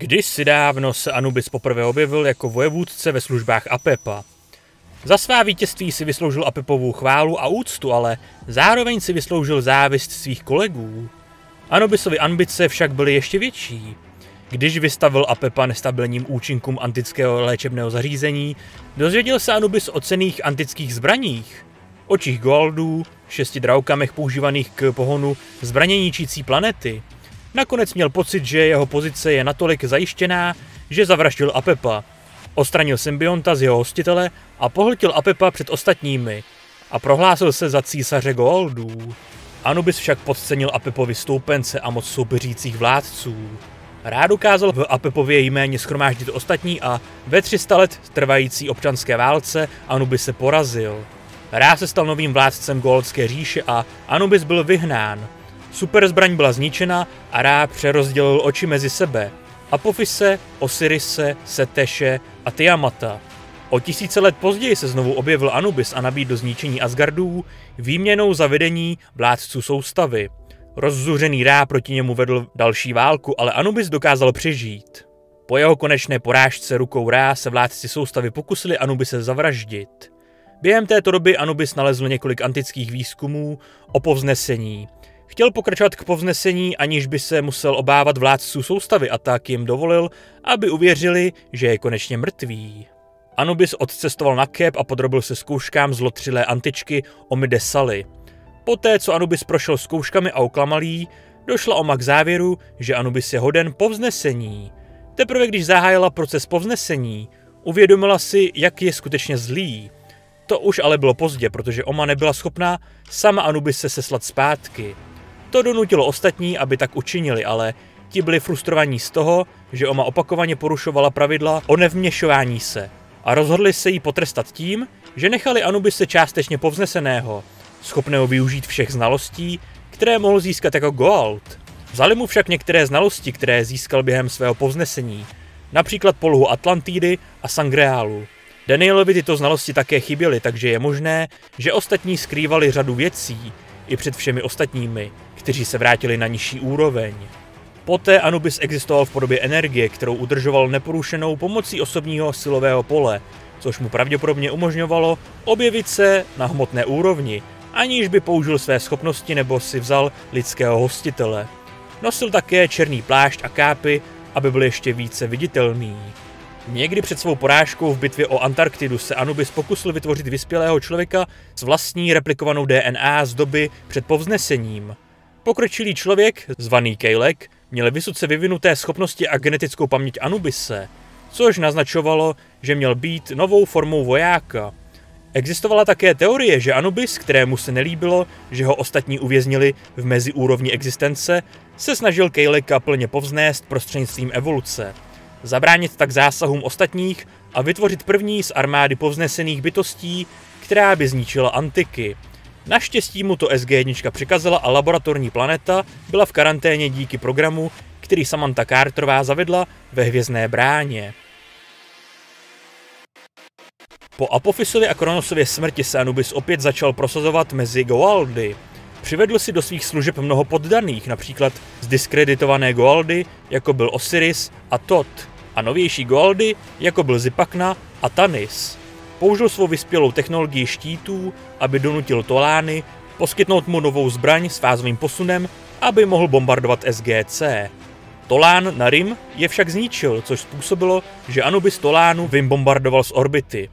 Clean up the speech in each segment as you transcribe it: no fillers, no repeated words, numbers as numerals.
Kdysi dávno se Anubis poprvé objevil jako vojevůdce ve službách Apepa. Za svá vítězství si vysloužil Apepovu chválu a úctu, ale zároveň si vysloužil závist svých kolegů. Anubisovy ambice však byly ještě větší. Když vystavil Apepa nestabilním účinkům antického léčebného zařízení, dozvěděl se Anubis o cenných antických zbraních. Očích Goa'uldů, 6 draukamech používaných k pohonu zbraně ničící planety. Nakonec měl pocit, že jeho pozice je natolik zajištěná, že zavraždil Apepa. Odstranil symbionta z jeho hostitele a pohltil Apepa před ostatními a prohlásil se za císaře Goa'uldů. Anubis však podcenil Apepovi stoupence a moc soupeřících vládců. Rád dokázal v Apepově jméně shromáždit ostatní a ve 300 let trvající občanské válce Anubis se porazil. Ra se stal novým vládcem Goa'uldské říše a Anubis byl vyhnán. Superzbraň byla zničena a Ra přerozdělil oči mezi sebe. Apophise, Osirise, Seteše a Tiamata. O tisíce let později se znovu objevil Anubis a nabídl zničení Asgardů výměnou za vedení vládců soustavy. Rozzuřený Ra proti němu vedl další válku, ale Anubis dokázal přežít. Po jeho konečné porážce rukou Ra se vládci soustavy pokusili Anubise zavraždit. Během této doby Anubis nalezl několik antických výzkumů o povznesení. Chtěl pokračovat k povznesení, aniž by se musel obávat vládců soustavy, a tak jim dovolil, aby uvěřili, že je konečně mrtvý. Anubis odcestoval na Kep a podrobil se zkouškám zlotřilé antičky Omide Sally. Poté, co Anubis prošel zkouškami a oklamal jí, došla Oma k závěru, že Anubis je hoden povznesení. Teprve když zahájila proces povznesení, uvědomila si, jak je skutečně zlý. To už ale bylo pozdě, protože Oma nebyla schopná sama Anubise seslat zpátky. To donutilo ostatní, aby tak učinili, ale ti byli frustrovaní z toho, že Oma opakovaně porušovala pravidla o nevměšování se a rozhodli se jí potrestat tím, že nechali Anubise částečně povzneseného, schopného využít všech znalostí, které mohl získat jako Goa'uld. Vzali mu však některé znalosti, které získal během svého povznesení, například polohu Atlantidy a Sangrealu. Danielovi tyto znalosti také chyběly, takže je možné, že ostatní skrývali řadu věcí i před všemi ostatními, kteří se vrátili na nižší úroveň. Poté Anubis existoval v podobě energie, kterou udržoval neporušenou pomocí osobního silového pole, což mu pravděpodobně umožňovalo objevit se na hmotné úrovni, aniž by použil své schopnosti nebo si vzal lidského hostitele. Nosil také černý plášť a kápy, aby byl ještě více viditelný. Někdy před svou porážkou v bitvě o Antarktidu se Anubis pokusil vytvořit vyspělého člověka s vlastní replikovanou DNA z doby před povznesením. Pokročilý člověk, zvaný Kejlek, měl vysoce vyvinuté schopnosti a genetickou paměť Anubise, což naznačovalo, že měl být novou formou vojáka. Existovala také teorie, že Anubis, kterému se nelíbilo, že ho ostatní uvěznili v meziúrovni existence, se snažil Kejleka plně povznést prostřednictvím evoluce. Zabránit tak zásahům ostatních a vytvořit první z armády povznesených bytostí, která by zničila antiky. Naštěstí mu to SG-1 přikazala a laboratorní planeta byla v karanténě díky programu, který Samantha Carterová zavedla ve Hvězdné bráně. Po Apophisově a Kronosově smrti se Anubis opět začal prosazovat mezi Goa'uldy. Přivedl si do svých služeb mnoho poddaných, například zdiskreditované Goa'uldy, jako byl Osiris a Tot, a novější Goa'uldy, jako byl Zipacna a Tanis. Použil svou vyspělou technologii štítů, aby donutil Tolány poskytnout mu novou zbraň s fázovým posunem, aby mohl bombardovat SGC. Tolán na Rim je však zničil, což způsobilo, že Anubis Tolánu vymbombardoval z orbity.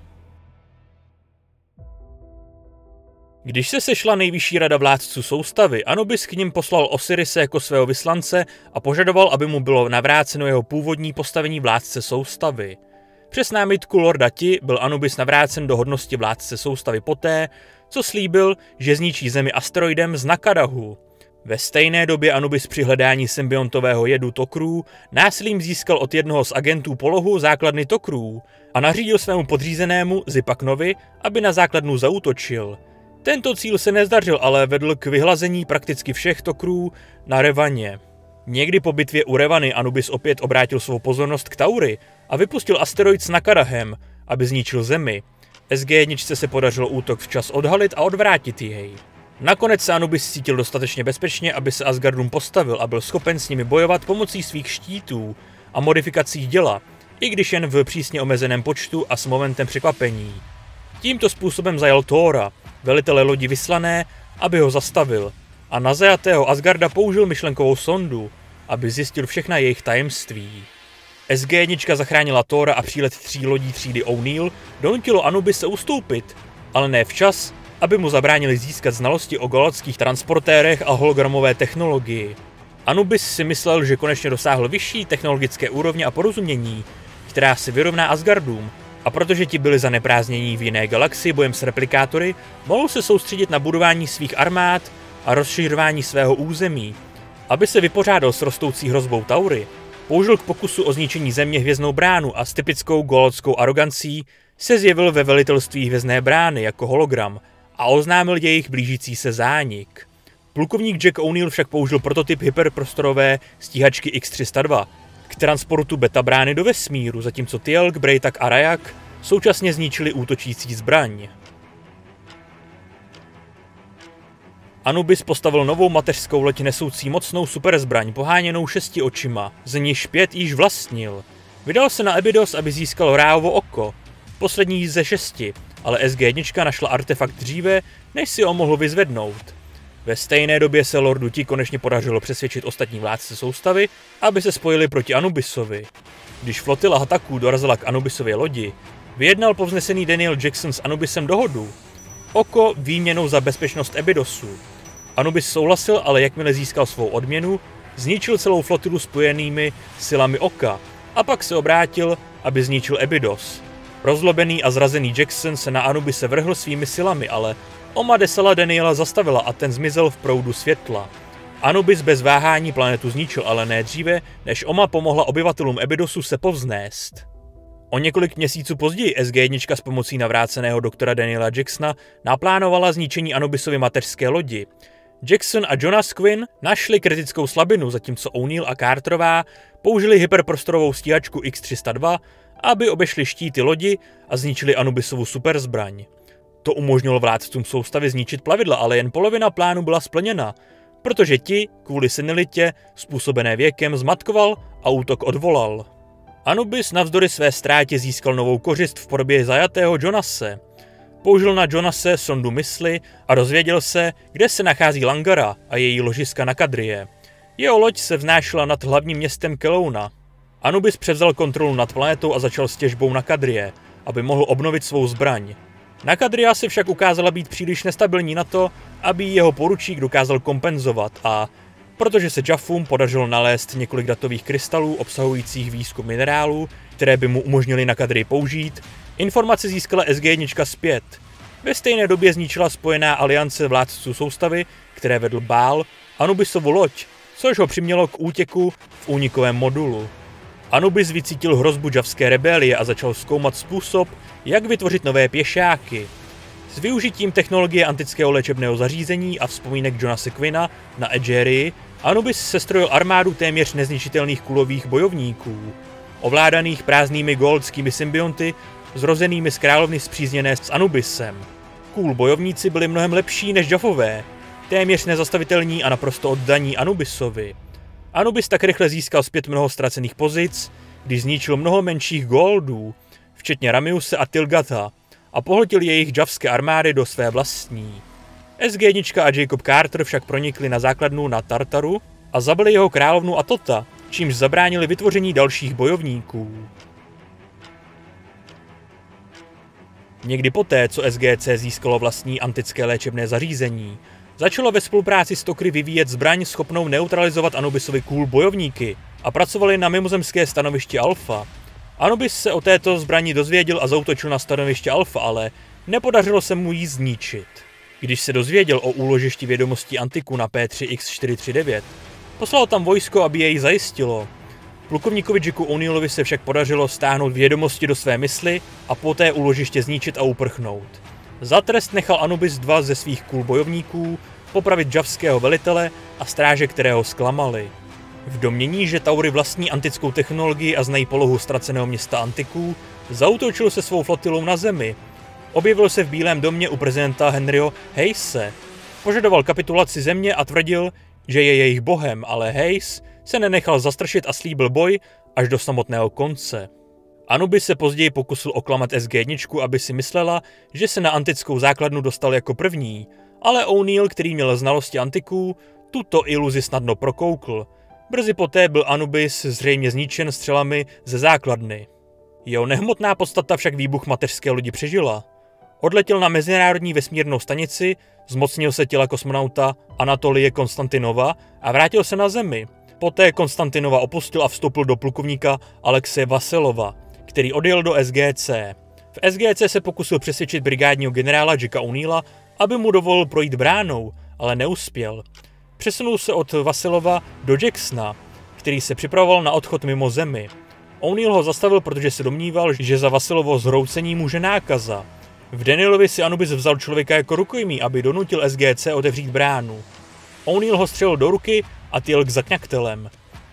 Když se sešla nejvyšší rada vládců soustavy, Anubis k nim poslal Osirise jako svého vyslance a požadoval, aby mu bylo navráceno jeho původní postavení vládce soustavy. Přes námitku Lorda Ti byl Anubis navrácen do hodnosti vládce soustavy poté, co slíbil, že zničí Zemi asteroidem z Nakadahu. Ve stejné době Anubis při hledání symbiontového jedu Tokrů násilím získal od jednoho z agentů polohu základny Tokrů a nařídil svému podřízenému Zipacnovi, aby na základnu zaútočil. Tento cíl se nezdařil, ale vedl k vyhlazení prakticky všech Tokrů na Revaně. Někdy po bitvě u Revany Anubis opět obrátil svou pozornost k Tauri a vypustil asteroid s Nakadahem, aby zničil Zemi. SG-1 se podařilo útok včas odhalit a odvrátit jej. Nakonec se Anubis cítil dostatečně bezpečně, aby se Asgardům postavil a byl schopen s nimi bojovat pomocí svých štítů, a modifikacích děla, i když jen v přísně omezeném počtu a s momentem překvapení. Tímto způsobem zajal Thora, velitele lodi vyslané, aby ho zastavil, a na zajatého Asgarda použil myšlenkovou sondu, aby zjistil všechna jejich tajemství. SG-1 zachránila Thora a přílet 3 lodí třídy O'Neill donutilo Anubise ustoupit, ale ne včas, aby mu zabránili získat znalosti o galaktických transportérech a hologramové technologii. Anubis si myslel, že konečně dosáhl vyšší technologické úrovně a porozumění, která se vyrovná Asgardům, a protože ti byli zaneprázdnění v jiné galaxii bojem s replikátory, mohl se soustředit na budování svých armád a rozšiřování svého území. Aby se vypořádal s rostoucí hrozbou Taury, použil k pokusu o zničení země hvězdnou bránu a s typickou galatskou arogancí se zjevil ve velitelství hvězdné brány jako hologram a oznámil jejich blížící se zánik. Plukovník Jack O'Neill však použil prototyp hyperprostorové stíhačky X-302 k transportu beta brány do vesmíru, zatímco Teal'c, Braytak a Rajak současně zničili útočící zbraň. Anubis postavil novou mateřskou loď nesoucí mocnou superzbraň poháněnou 6 očima, z nichž 5 již vlastnil. Vydal se na Abydos, aby získal Ráovo oko, poslední ze 6, ale SG-1 našla artefakt dříve, než si ho mohl vyzvednout. Ve stejné době se Lordu Ti konečně podařilo přesvědčit ostatní vládce soustavy, aby se spojili proti Anubisovi. Když flotila Hataků dorazila k Anubisově lodi, vyjednal povznesený Daniel Jackson s Anubisem dohodu. Oko výměnou za bezpečnost Abydosu. Anubis souhlasil, ale jakmile získal svou odměnu, zničil celou flotilu spojenými silami oka a pak se obrátil, aby zničil Abydos. Rozlobený a zrazený Jackson se na Anubise vrhl svými silami, ale Oma Desala Daniela zastavila a ten zmizel v proudu světla. Anubis bez váhání planetu zničil, ale ne dříve, než Oma pomohla obyvatelům Abydosu se povznést. O několik měsíců později SG-1 s pomocí navráceného doktora Daniela Jacksona naplánovala zničení Anubisovy mateřské lodi. Jackson a Jonas Quinn našli kritickou slabinu, zatímco O'Neill a Carterová použili hyperprostorovou stíhačku X-302, aby obešli štíty lodi a zničili Anubisovu superzbraň. To umožnilo vládcům soustavy zničit plavidla, ale jen polovina plánu byla splněna, protože ti, kvůli senilitě, způsobené věkem, zmatkoval a útok odvolal. Anubis navzdory své ztrátě získal novou kořist v podobě zajatého Jonase. Použil na Jonase sondu mysli a dozvěděl se, kde se nachází Langara a její ložiska na Kadrie. Jeho loď se vznášela nad hlavním městem Kelowna. Anubis převzal kontrolu nad planetou a začal s těžbou na Kadrie, aby mohl obnovit svou zbraň. Nakadria se však ukázala být příliš nestabilní na to, aby jeho poručík dokázal kompenzovat a protože se Jaffům podařilo nalézt několik datových krystalů obsahujících výzkum minerálů, které by mu umožnily Nakadrii použít, informace získala SG-1 zpět. Ve stejné době zničila spojená aliance vládců soustavy, které vedl Baal, Anubisovu loď, což ho přimělo k útěku v únikovém modulu. Anubis vycítil hrozbu javské rebelie a začal zkoumat způsob, jak vytvořit nové pěšáky. S využitím technologie antického léčebného zařízení a vzpomínek Jonase Quinna na Egerii, Anubis sestrojil armádu téměř nezničitelných kulových bojovníků, ovládaných prázdnými goldskými symbionty, zrozenými z královny spřízněné s Anubisem. Kůl bojovníci byli mnohem lepší než Jaffové, téměř nezastavitelní a naprosto oddaní Anubisovi. Anubis tak rychle získal zpět mnoho ztracených pozic, když zničil mnoho menších Goldů, včetně Ramiuse a Tilgatha, a pohltil jejich javské armády do své vlastní. SG-1 a Jacob Carter však pronikli na základnu na Tartaru a zabili jeho královnu Atota, čímž zabránili vytvoření dalších bojovníků. Někdy poté, co SGC získalo vlastní antické léčebné zařízení, začalo ve spolupráci s Tokry vyvíjet zbraň schopnou neutralizovat Anubisovy kůl bojovníky a pracovali na mimozemské stanovišti Alpha. Anubis se o této zbrani dozvěděl a zaútočil na stanoviště Alpha, ale nepodařilo se mu ji zničit. Když se dozvěděl o úložišti vědomostí Antiku na P3X439, poslal tam vojsko, aby jej zajistilo. Plukovníkovi Jacku O'Neillovi se však podařilo stáhnout vědomosti do své mysli a poté úložiště zničit a uprchnout. Za trest nechal Anubis 2 ze svých kůl bojovníků popravit javského velitele a stráže, kterého zklamali. V domnění, že Taury vlastní antickou technologii a znají polohu ztraceného města Antiků, zaútočil se svou flotilou na zemi. Objevil se v Bílém domě u prezidenta Henryho Hayese. Požadoval kapitulaci země a tvrdil, že je jejich bohem, ale Hayes se nenechal zastrašit a slíbil boj až do samotného konce. Anubis se později pokusil oklamat SG-1, aby si myslela, že se na antickou základnu dostal jako první, ale O'Neill, který měl znalosti antiků, tuto iluzi snadno prokoukl. Brzy poté byl Anubis zřejmě zničen střelami ze základny. Jeho nehmotná podstata však výbuch mateřské lodi přežila. Odletěl na mezinárodní vesmírnou stanici, zmocnil se těla kosmonauta Anatolie Konstantinova a vrátil se na Zemi. Poté Konstantinova opustil a vstoupil do plukovníka Alexeje Vasilova, který odjel do SGC. V SGC se pokusil přesvědčit brigádního generála Jacka O'Neilla, aby mu dovolil projít bránou, ale neuspěl. Přesunul se od Vasilova do Jacksona, který se připravoval na odchod mimo Zemi. O'Neill ho zastavil, protože se domníval, že za Vasilovo zhroucení může nákaza. V Danielovi si Anubis vzal člověka jako rukojmí, aby donutil SGC otevřít bránu. O'Neill ho střelil do ruky a tyl k zakňaktelem.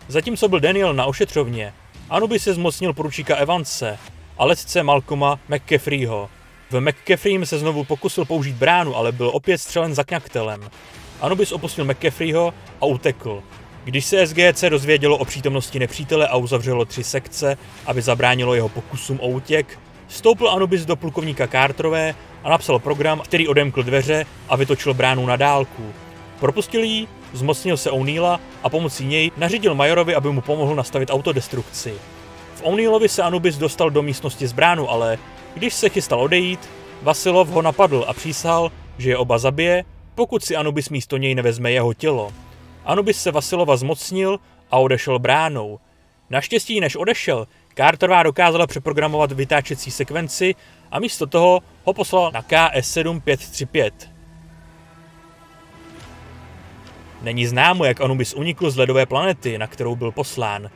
Zatímco byl Daniel na ošetřovně, Anubis se zmocnil poručíka Evanse a letce Malcolma McCaffreyho. V McCaffreym se znovu pokusil použít bránu, ale byl opět střelen zakňaktelem. Anubis opustil McCaffreyho a utekl. Když se SGC dozvědělo o přítomnosti nepřítele a uzavřelo 3 sekce, aby zabránilo jeho pokusům o útěk, vstoupil Anubis do plukovníka Carterové a napsal program, který odemkl dveře a vytočil bránu na dálku. Propustil ji, zmocnil se O'Neilla a pomocí něj nařídil majorovi, aby mu pomohl nastavit autodestrukci. V O'Neillovi se Anubis dostal do místnosti s bránu, ale když se chystal odejít, Vasilov ho napadl a přísahal, že je oba zabije, pokud si Anubis místo něj nevezme jeho tělo. Anubis se Vasilova zmocnil a odešel bránou. Naštěstí, než odešel, Carterová dokázala přeprogramovat vytáčecí sekvenci a místo toho ho poslala na KS-7535. Není známo, jak Anubis unikl z ledové planety, na kterou byl poslán.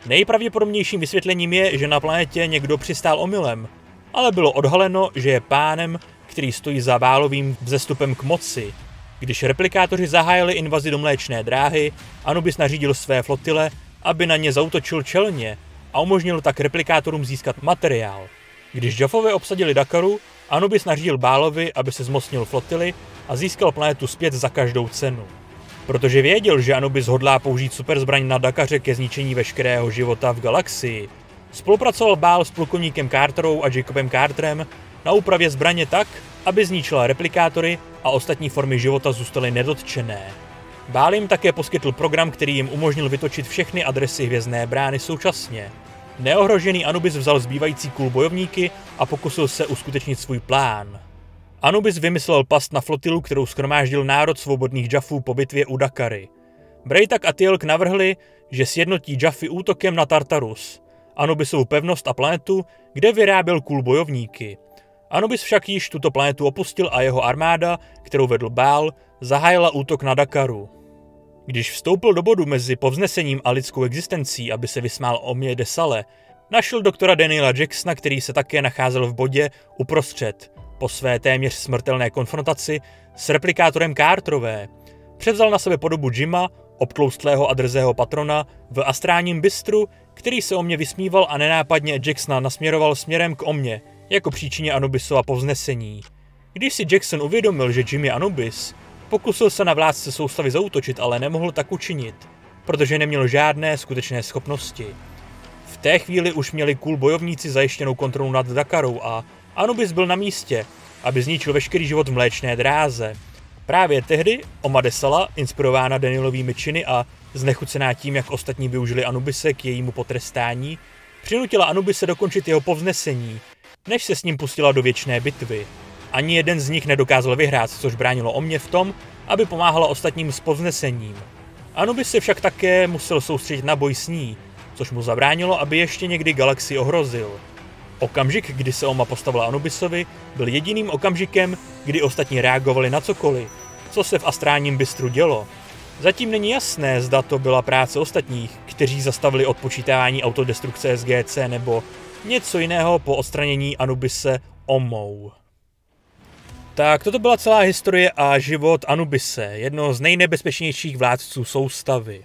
Nejpravděpodobnějším vysvětlením je, že na planetě někdo přistál omylem, ale bylo odhaleno, že je pánem, který stojí za Bálovým vzestupem k moci. Když replikátoři zahájili invazi do Mléčné dráhy, Anubis nařídil své flotile, aby na ně zaútočil čelně a umožnil tak replikátorům získat materiál. Když Jaffové obsadili Dakaru, Anubis nařídil Bálovi, aby se zmocnil flotily a získal planetu zpět za každou cenu. Protože věděl, že Anubis hodlá použít superzbraň na Dakaře ke zničení veškerého života v galaxii, spolupracoval Bál s plukovníkem Carterou a Jacobem Carterem na úpravě zbraně tak, aby zničila replikátory a ostatní formy života zůstaly nedotčené. Bál jim také poskytl program, který jim umožnil vytočit všechny adresy hvězdné brány současně. Neohrožený Anubis vzal zbývající kůl bojovníky a pokusil se uskutečnit svůj plán. Anubis vymyslel past na flotilu, kterou shromáždil národ svobodných Jaffů po bitvě u Dakary. Brejtak a Teal'c navrhli, že sjednotí Jaffy útokem na Tartarus, Anubisovu pevnost a planetu, kde vyráběl kůl bojovníky. Anubis však již tuto planetu opustil a jeho armáda, kterou vedl Bál, zahájila útok na Dakaru. Když vstoupil do bodu mezi povznesením a lidskou existencí, aby se vysmál Omje Desale, našel doktora Daniela Jacksona, který se také nacházel v bodě uprostřed, po své téměř smrtelné konfrontaci s replikátorem Carterové. Převzal na sebe podobu Jima, obtloustlého a drzého patrona, v astrálním bistru, který se Omje vysmíval a nenápadně Jacksona nasměroval směrem k Omje, jako příčině Anubisova povznesení. Když si Jackson uvědomil, že Jim je Anubis, pokusil se na vládce soustavy zaútočit, ale nemohl tak učinit, protože neměl žádné skutečné schopnosti. V té chvíli už měli kůl bojovníci zajištěnou kontrolu nad Dakarou a Anubis byl na místě, aby zničil veškerý život v Mléčné dráze. Právě tehdy Oma Desala, inspirována Danielovými činy a znechucená tím, jak ostatní využili Anubise k jejímu potrestání, přinutila Anubise dokončit jeho povznesení, než se s ním pustila do věčné bitvy. Ani jeden z nich nedokázal vyhrát, což bránilo Omje v tom, aby pomáhala ostatním s povznesením. Anubis se však také musel soustředit na boj s ní, což mu zabránilo, aby ještě někdy galaxii ohrozil. Okamžik, kdy se Oma postavila Anubisovi, byl jediným okamžikem, kdy ostatní reagovali na cokoliv, co se v astrálním bistru dělo. Zatím není jasné, zda to byla práce ostatních, kteří zastavili odpočítávání autodestrukce SGC nebo něco jiného po odstranění Anubise Omou. Tak toto byla celá historie a život Anubise, jednoho z nejnebezpečnějších vládců soustavy.